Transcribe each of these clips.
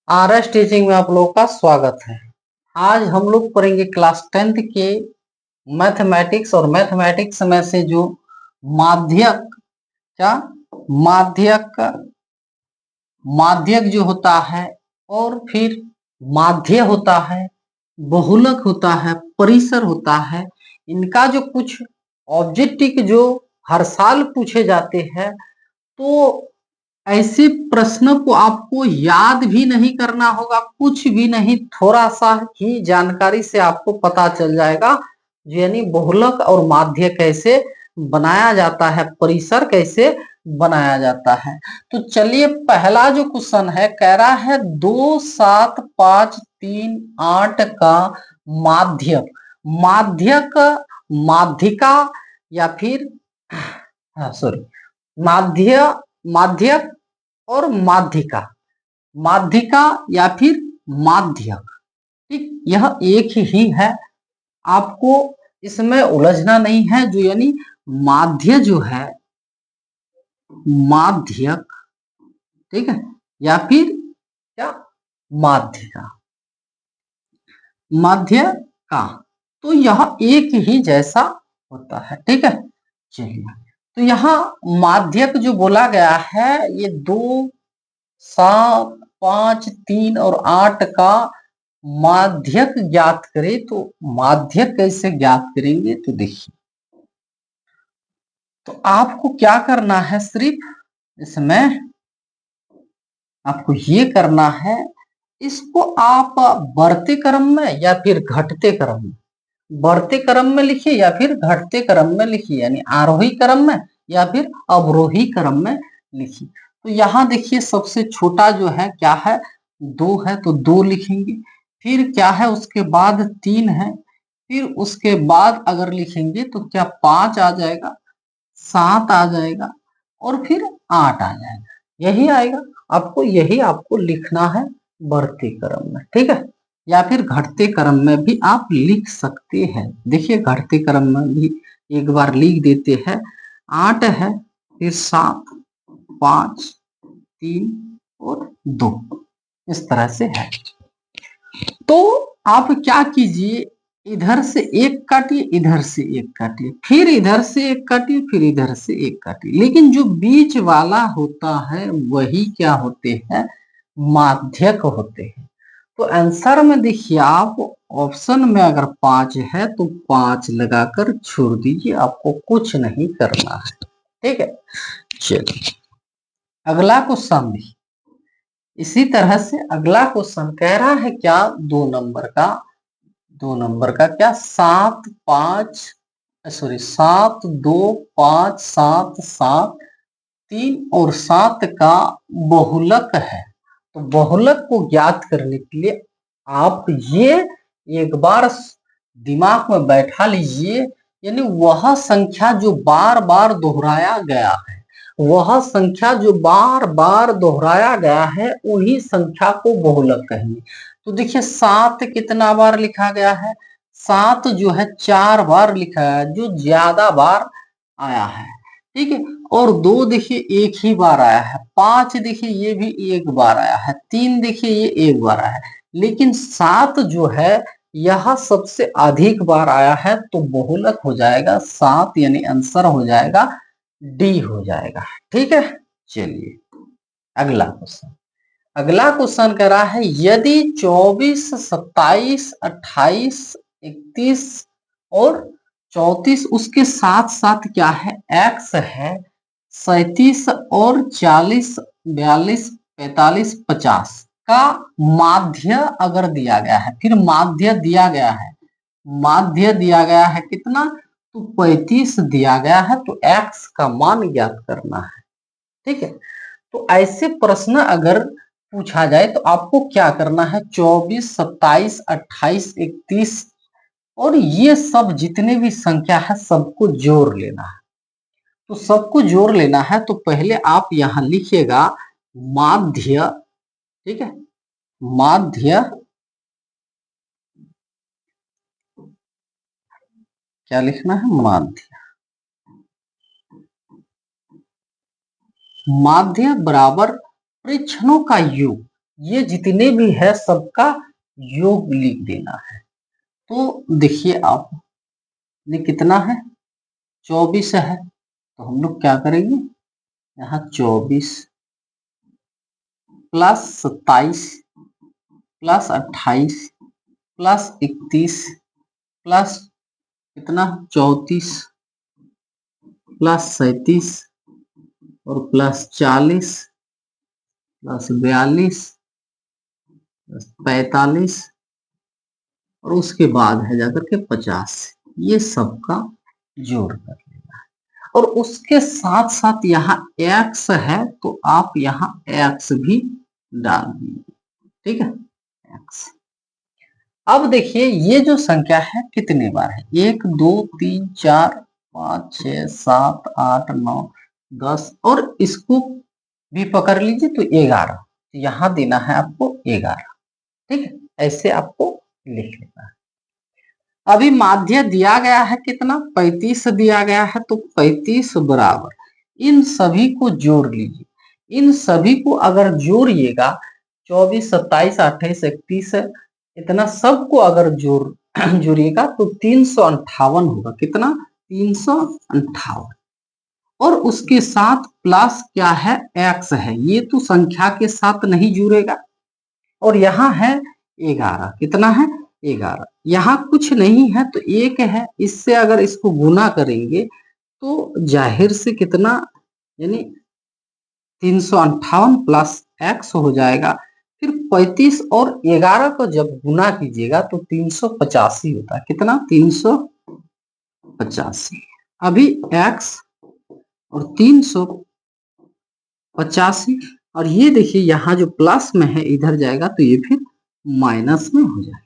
RS teaching में आप लोगों का स्वागत है। आज हम लोग पढ़ेंगे क्लास 10th के मैथमेटिक्स और मैथमेटिक्स में से जो माध्यक क्या माध्यक माध्यक जो होता है और फिर माध्य होता है, बहुलक होता है, परिसर होता है। इनका जो कुछ ऑब्जेक्टिव जो हर साल पूछे जाते हैं, तो ऐसे प्रश्न को आपको याद भी नहीं करना होगा, कुछ भी नहीं, थोड़ा सा ही जानकारी से आपको पता चल जाएगा। यानी बहुलक और माध्य कैसे बनाया जाता है, परिसर कैसे बनाया जाता है। तो चलिए, पहला जो क्वेश्चन है कह रहा है 2, 7, 5, 3, 8 का माध्यक। माध्यक माध्यिका या फिर सॉरी माध्य माध्यक और माध्यिका, माध्यिका या फिर माध्यक, ठीक, यह एक ही है। आपको इसमें उलझना नहीं है। जो यानी माध्य जो है माध्यक, ठीक है, या फिर क्या माध्यिका, माध्य का, तो यह एक ही जैसा होता है, ठीक है। चलिए, तो यहाँ माध्यक जो बोला गया है ये 2, 7, 5, 3 और 8 का माध्यक ज्ञात करें। तो माध्यक कैसे ज्ञात करेंगे, तो देखिए, तो आपको क्या करना है, सिर्फ इसमें आपको ये करना है, इसको आप बढ़ते क्रम में या फिर घटते क्रम में, बढ़ते क्रम में लिखिए या फिर घटते क्रम में लिखिए, यानी आरोही क्रम में या फिर अवरोही क्रम में लिखिए। तो यहाँ देखिए, सबसे छोटा जो है क्या है, 2 है, तो 2 लिखेंगे। फिर क्या है, उसके बाद 3 है, फिर उसके बाद अगर लिखेंगे तो क्या 5 आ जाएगा, 7 आ जाएगा और फिर 8 आ जाएगा, यही आएगा। आपको लिखना है बढ़ते क्रम में, ठीक है, या फिर घटते क्रम में भी आप लिख सकते हैं। देखिए, घटते क्रम में भी एक बार लिख देते हैं। 8 है, फिर 7, 5, 3 और 2, इस तरह से है। तो आप क्या कीजिए, इधर से एक काटिए, इधर से एक काटिए, फिर इधर से एक काटिए, फिर इधर से एक काटिए, लेकिन जो बीच वाला होता है वही क्या होते हैं, माध्यक होते हैं। तो आंसर में देखिए, आप ऑप्शन में अगर 5 है तो 5 लगाकर छोड़ दीजिए, आपको कुछ नहीं करना है, ठीक है। चलिए, अगला क्वेश्चन भी इसी तरह से, अगला क्वेश्चन कह रहा है क्या, 2 नंबर का क्या, 7, 5 सॉरी 7, 2, 5, 7, 7, 3 और 7 का बहुलक है। तो बहुलक को ज्ञात करने के लिए आप ये एक बार दिमाग में बैठा लीजिए, यानी वह संख्या जो बार बार दोहराया गया है, वह संख्या जो बार बार दोहराया गया है, उन्हीं संख्या को बहुलक कहेंगे। तो देखिए, 7 कितना बार लिखा गया है, 7 जो है 4 बार लिखा है, जो ज्यादा बार आया है, ठीक है। और 2 देखिए एक ही बार आया है, 5 देखिए ये भी एक बार आया है, 3 देखिए ये एक बार आया है, लेकिन 7 जो है यह सबसे अधिक बार आया है। तो बहुलक हो जाएगा 7, यानी आंसर हो जाएगा डी हो जाएगा, ठीक है। चलिए, अगला क्वेश्चन कह रहा है, यदि 24, 27, 28, 31 और 34 उसके साथ साथ क्या है, एक्स है, 37 और 40, 42, 45, 50 का माध्य अगर दिया गया है, फिर माध्य दिया गया है, माध्य दिया गया है कितना, तो 35 दिया गया है, तो एक्स का मान ज्ञात करना है, ठीक है। तो ऐसे प्रश्न अगर पूछा जाए तो आपको क्या करना है, 24, 27, 28, 31 और ये सब जितने भी संख्या है सबको जोड़ लेना है। तो सबको जोड़ लेना है, तो पहले आप यहां लिखिएगा माध्य, ठीक है, माध्य, क्या लिखना है, माध्य, माध्य बराबर परीक्षणों का योग। ये जितने भी है सबका योग लिख देना है। तो देखिए आप, ये कितना है, 24 है। तो हम लोग क्या करेंगे, यहाँ 24 प्लस 27 प्लस 28 प्लस 31 प्लस कितना 34 प्लस 37 और प्लस 40 प्लस 42 प्लस 45 और उसके बाद है जाकर के 50। ये सबका जोड़ कर लेना है। और उसके साथ साथ यहाँ x है तो आप यहाँ x भी डाल दीजिए, ठीक है, x। अब देखिए ये जो संख्या है कितने बार है, 1 2 3 4 5 6 7 8 9 10 और इसको भी पकड़ लीजिए तो 11। यहाँ देना है आपको 11, ठीक है, ऐसे आपको लिख लेना है। अभी माध्य दिया गया है कितना, 35 दिया गया है, तो 35 बराबर इन सभी को जोड़ लीजिए। इन सभी को अगर जोड़िएगा 24 27 28 31 इतना सबको अगर जोड़िएगा तो 358 होगा। कितना, 358। और उसके साथ प्लस क्या है, एक्स है, ये तो संख्या के साथ नहीं जुड़ेगा। और यहाँ है 11, कितना है 11, यहाँ कुछ नहीं है तो एक है, इससे अगर इसको गुना करेंगे तो जाहिर से कितना, यानी 358 प्लस एक्स हो जाएगा। फिर 35 और 11 को जब गुना कीजिएगा तो 385 होता है। कितना, 385। अभी एक्स और 385 और ये देखिए यहाँ जो प्लस में है इधर जाएगा तो ये फिर माइनस में हो जाएगा।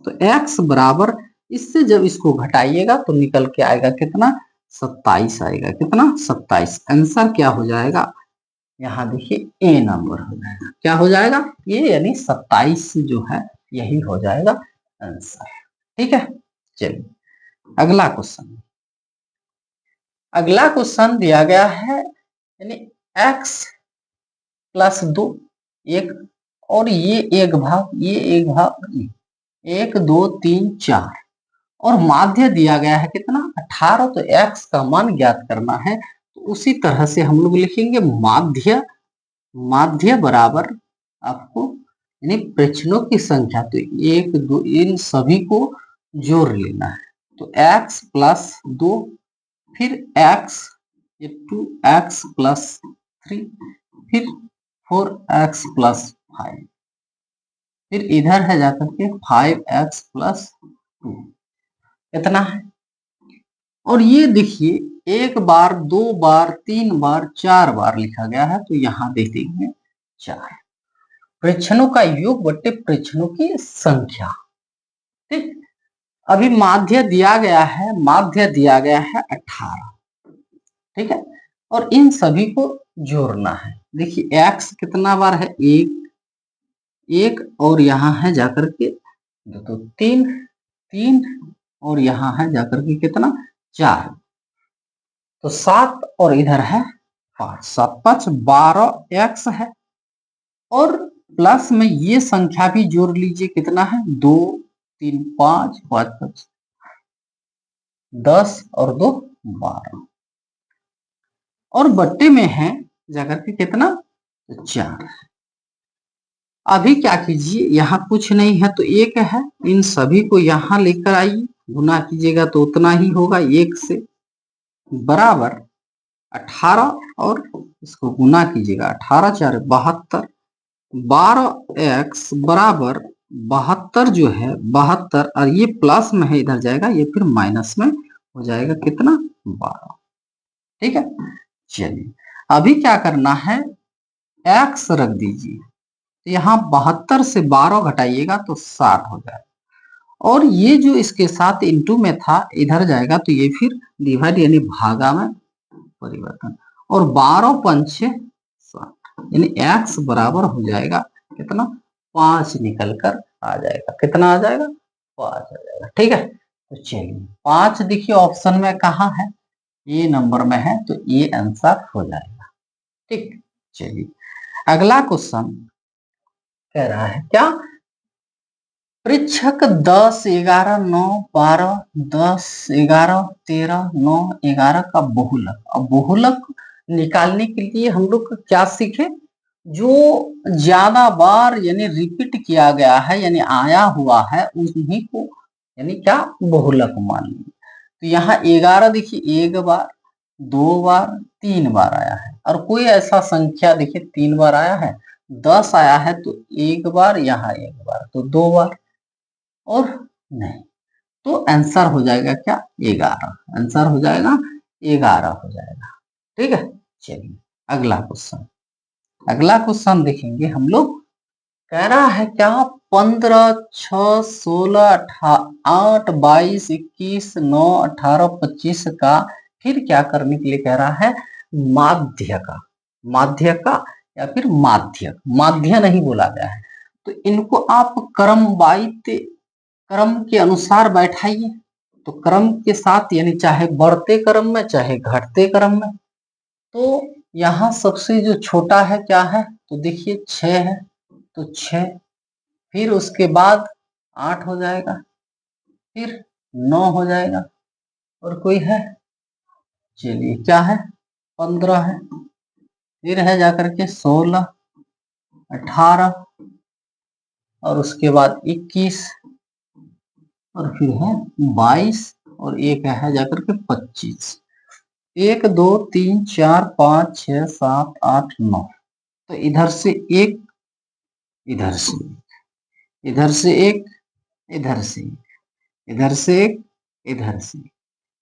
तो x बराबर, इससे जब इसको घटाइएगा तो निकल के आएगा कितना, 27 आएगा। कितना, 27। आंसर क्या हो जाएगा, यहाँ देखिए ए नंबर हो जाएगा। क्या हो जाएगा, ये यानी 27 जो है यही हो जाएगा आंसर, ठीक है। चलिए अगला क्वेश्चन। अगला क्वेश्चन दिया गया है, यानी x प्लस 2 एक और ये एक भाग, ये एक भाग, 1 2 3 4 और माध्य दिया गया है कितना, 18। तो x का मान ज्ञात करना है। तो उसी तरह से हम लोग लिखेंगे माध्य, माध्य बराबर आपको यानी प्रश्नों की संख्या, तो 1 2 इन सभी को जोड़ लेना है। तो x प्लस 2 फिर x, ये 2x प्लस 3 फिर 4x प्लस 5 फिर इधर है जाकर के 5x प्लस 2 कितना है। और ये देखिए एक बार, दो बार, तीन बार, चार बार लिखा गया है, तो यहाँ दे देंगे 4। प्रेक्षणों का योग बट्टे प्रेक्षणों की संख्या, ठीक। अभी माध्य दिया गया है, माध्य दिया गया है 18, ठीक है, और इन सभी को जोड़ना है। देखिए x कितना बार है, एक और यहाँ है जाकर के तो 3 3 और यहाँ है जाकर के कितना 4, तो 7 और इधर है 5, 7 5 12 x है। और प्लस में ये संख्या भी जोड़ लीजिए, कितना है 2 3 5 5 5 10 और 2 12 और बट्टे में है जाकर के कितना 4। अभी क्या कीजिए, यहाँ कुछ नहीं है तो एक है, इन सभी को यहाँ लेकर आइए, गुना कीजिएगा तो उतना ही होगा, 1 से बराबर 18 और इसको गुना कीजिएगा 18 4 72, 12x बराबर 72 जो है 72, और ये प्लस में है इधर जाएगा, ये फिर माइनस में हो जाएगा कितना 12, ठीक है। चलिए अभी क्या करना है, x रख दीजिए, तो यहाँ 72 से 12 घटाइएगा तो 60 हो जाएगा। और ये जो इसके साथ इंटू में था इधर जाएगा तो ये फिर डिवाइड यानी भागा में परिवर्तन, और 12 पंचे 60 यानी x बराबर हो जाएगा कितना 5 निकल कर आ जाएगा। कितना आ जाएगा 5 आ जाएगा, ठीक है। तो चलिए 5 देखिए ऑप्शन में कहाँ है, ये नंबर में है, तो ये आंसर हो जाएगा, ठीक। चलिए अगला क्वेश्चन, कह रहा है क्या, पृच्छक 10, 11, 9, 12, 10, 11, 13, 9, 11 का बहुलक। अब बहुलक निकालने के लिए हम लोग क्या सीखे, जो ज्यादा बार यानी रिपीट किया गया है यानी आया हुआ है उन्हीं को यानी क्या बहुलक मान लीजिए। तो यहाँ 11 देखिए एक बार, 2 बार, 3 बार आया है, और कोई ऐसा संख्या देखिए 3 बार आया है, 10 आया है तो एक बार, यहाँ एक बार तो 2 बार, और नहीं, तो आंसर हो जाएगा क्या 11, आंसर हो जाएगा 11 हो जाएगा। ठीक है, चलिए अगला क्वेश्चन, अगला क्वेश्चन देखेंगे हम लोग। कह रहा है क्या, 15, 6, 16, 8, 22, 21, 9, 18, 25 का फिर क्या करने के लिए कह रहा है, माध्य का, माध्य का या फिर माध्यक, माध्य नहीं बोला गया है, तो इनको आप क्रम के अनुसार बैठाइए। तो क्रम के साथ यानी चाहे बढ़ते क्रम में चाहे घटते क्रम में। तो यहाँ सबसे जो छोटा है क्या है, तो देखिए 6 है, तो 6, फिर उसके बाद 8 हो जाएगा, फिर 9 हो जाएगा, और कोई है, चलिए क्या है 15 है, फिर है जाकर के 16, 18, और उसके बाद 21, और फिर है 22, और एक है जाकर के 25। 1, 2, 3, 4, 5, 6, 7, 8, 9, तो इधर से एक, इधर से, इधर से एक, इधर से, इधर से एक, इधर से,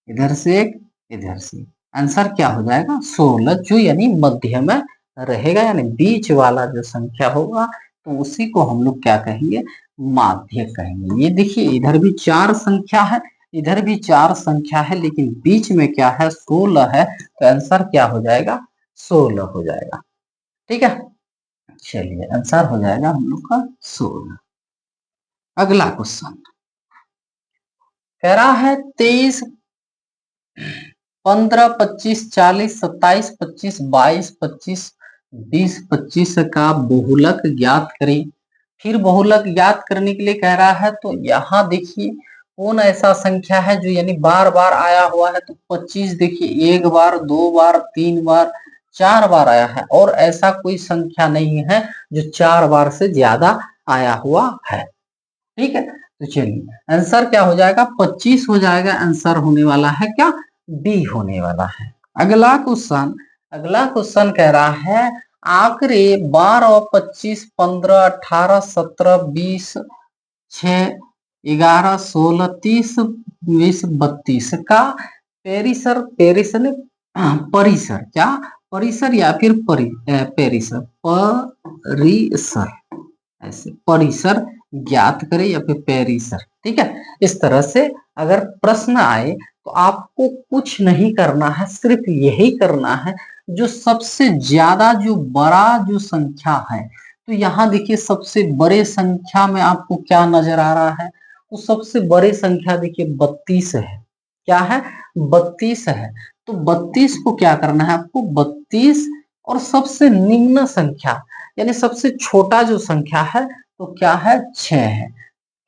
इधर से एक, इधर से, आंसर क्या हो जाएगा 16, जो यानी मध्य में रहेगा, यानी बीच वाला जो संख्या होगा तो उसी को हम लोग क्या कहेंगे, माध्य कहेंगे। ये देखिए इधर भी 4 संख्या है, इधर भी 4 संख्या है, लेकिन बीच में क्या है 16 है, तो आंसर क्या हो जाएगा 16 हो जाएगा। ठीक है, चलिए आंसर हो जाएगा हम लोग का 16। अगला क्वेश्चन कह रहा है 23, 15, 25, 40, 27, 25, 22, 25, 20, 25 का बहुलक ज्ञात करें। फिर बहुलक ज्ञात करने के लिए कह रहा है, तो यहाँ देखिए कौन ऐसा संख्या है जो यानी बार बार आया हुआ है, तो 25 देखिए एक बार, 2 बार, 3 बार, 4 बार आया है, और ऐसा कोई संख्या नहीं है जो 4 बार से ज्यादा आया हुआ है। ठीक है, तो चलिए आंसर क्या हो जाएगा 25 हो जाएगा, आंसर होने वाला है क्या डी होने वाला है। अगला क्वेश्चन, अगला क्वेश्चन कह रहा है आंकड़े 12, 25, 15, 18, 17, 20, 6, 11, 16, 30, 20, 32 का पेरिसर, पेरिसर परिसर, क्या परिसर या फिर पेरिसर, परिसर, ऐसे परिसर ज्ञात करें या फिर पेरिसर। ठीक है, इस तरह से अगर प्रश्न आए तो आपको कुछ नहीं करना है, सिर्फ यही करना है, जो सबसे ज्यादा जो बड़ा जो संख्या है, तो यहाँ देखिए सबसे बड़े संख्या में आपको क्या नजर आ रहा है, तो सबसे बड़े संख्या देखिए 32 है, क्या है 32 है, तो 32 को क्या करना है आपको 32, और सबसे निम्न संख्या यानी सबसे छोटा जो संख्या है तो क्या है 6 है,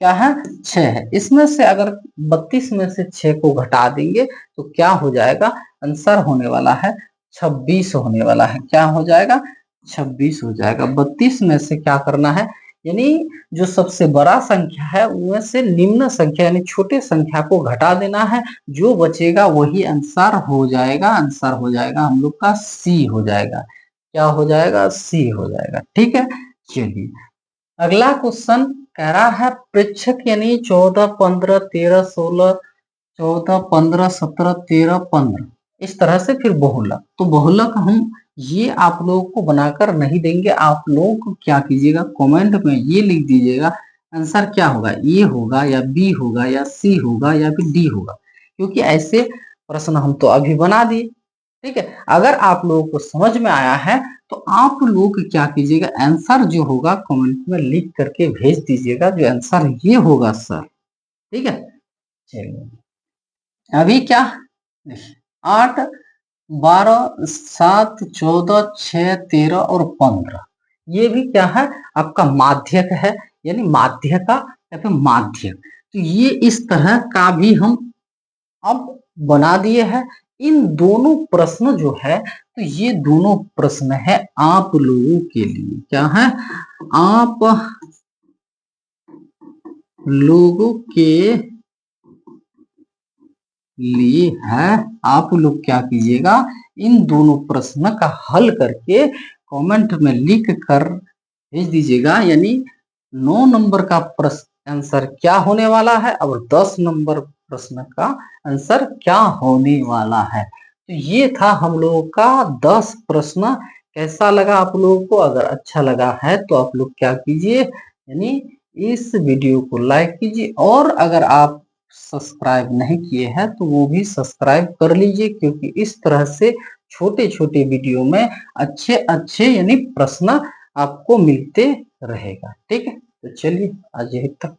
क्या है 6 है, इसमें से अगर 32 में से 6 को घटा देंगे तो क्या हो जाएगा, आंसर होने वाला है 26 होने वाला है, क्या हो जाएगा 26 हो जाएगा। 32 में से क्या करना है, यानी जो सबसे बड़ा संख्या है उनमें से निम्न संख्या यानी छोटे संख्या को घटा देना है, जो बचेगा वही आंसर हो जाएगा, आंसर हो जाएगा हम लोग का सी हो जाएगा, क्या हो जाएगा सी हो जाएगा। ठीक है, चलिए अगला क्वेश्चन कह रहा है पृच्छक यानी 14, 15, 13, 16, 14, 15, 17, 13, 15, इस तरह से फिर बहुलक। तो बहुलक हम ये आप लोगों को बनाकर नहीं देंगे, आप लोग क्या कीजिएगा कमेंट में ये लिख दीजिएगा आंसर क्या होगा, ए होगा या बी होगा या सी होगा या फिर डी होगा, क्योंकि ऐसे प्रश्न हम तो अभी बना दिए। ठीक है, अगर आप लोगों को समझ में आया है तो आप लोग क्या कीजिएगा आंसर जो होगा कमेंट में लिख करके भेज दीजिएगा, जो आंसर ये होगा सर। ठीक है, चलिए अभी क्या 8, 12, 7, 14, 6, 13 और 15, ये भी क्या है, आपका माध्यक है, यानी माध्य का या फिर माध्यक। तो ये इस तरह का भी हम अब बना दिए हैं। इन दोनों प्रश्न जो है, तो ये दोनों प्रश्न है आप लोगों के लिए, क्या है, आप लोगों के लिए है। आप लोग क्या कीजिएगा, इन दोनों प्रश्न का हल करके कमेंट में लिख कर भेज दीजिएगा। यानी 9 नंबर का प्रश्न आंसर क्या होने वाला है और 10 नंबर प्रश्न का आंसर क्या होने वाला है। तो ये था हम लोगों का 10 प्रश्न। कैसा लगा आप लोगों को? अगर अच्छा लगा है तो आप लोग क्या कीजिए, यानी इस वीडियो को लाइक कीजिए, और अगर आप सब्सक्राइब नहीं किए हैं तो वो भी सब्सक्राइब कर लीजिए, क्योंकि इस तरह से छोटे छोटे वीडियो में अच्छे अच्छे यानी प्रश्न आपको मिलते रहेगा। ठीक है, तो चलिए आज यही तक।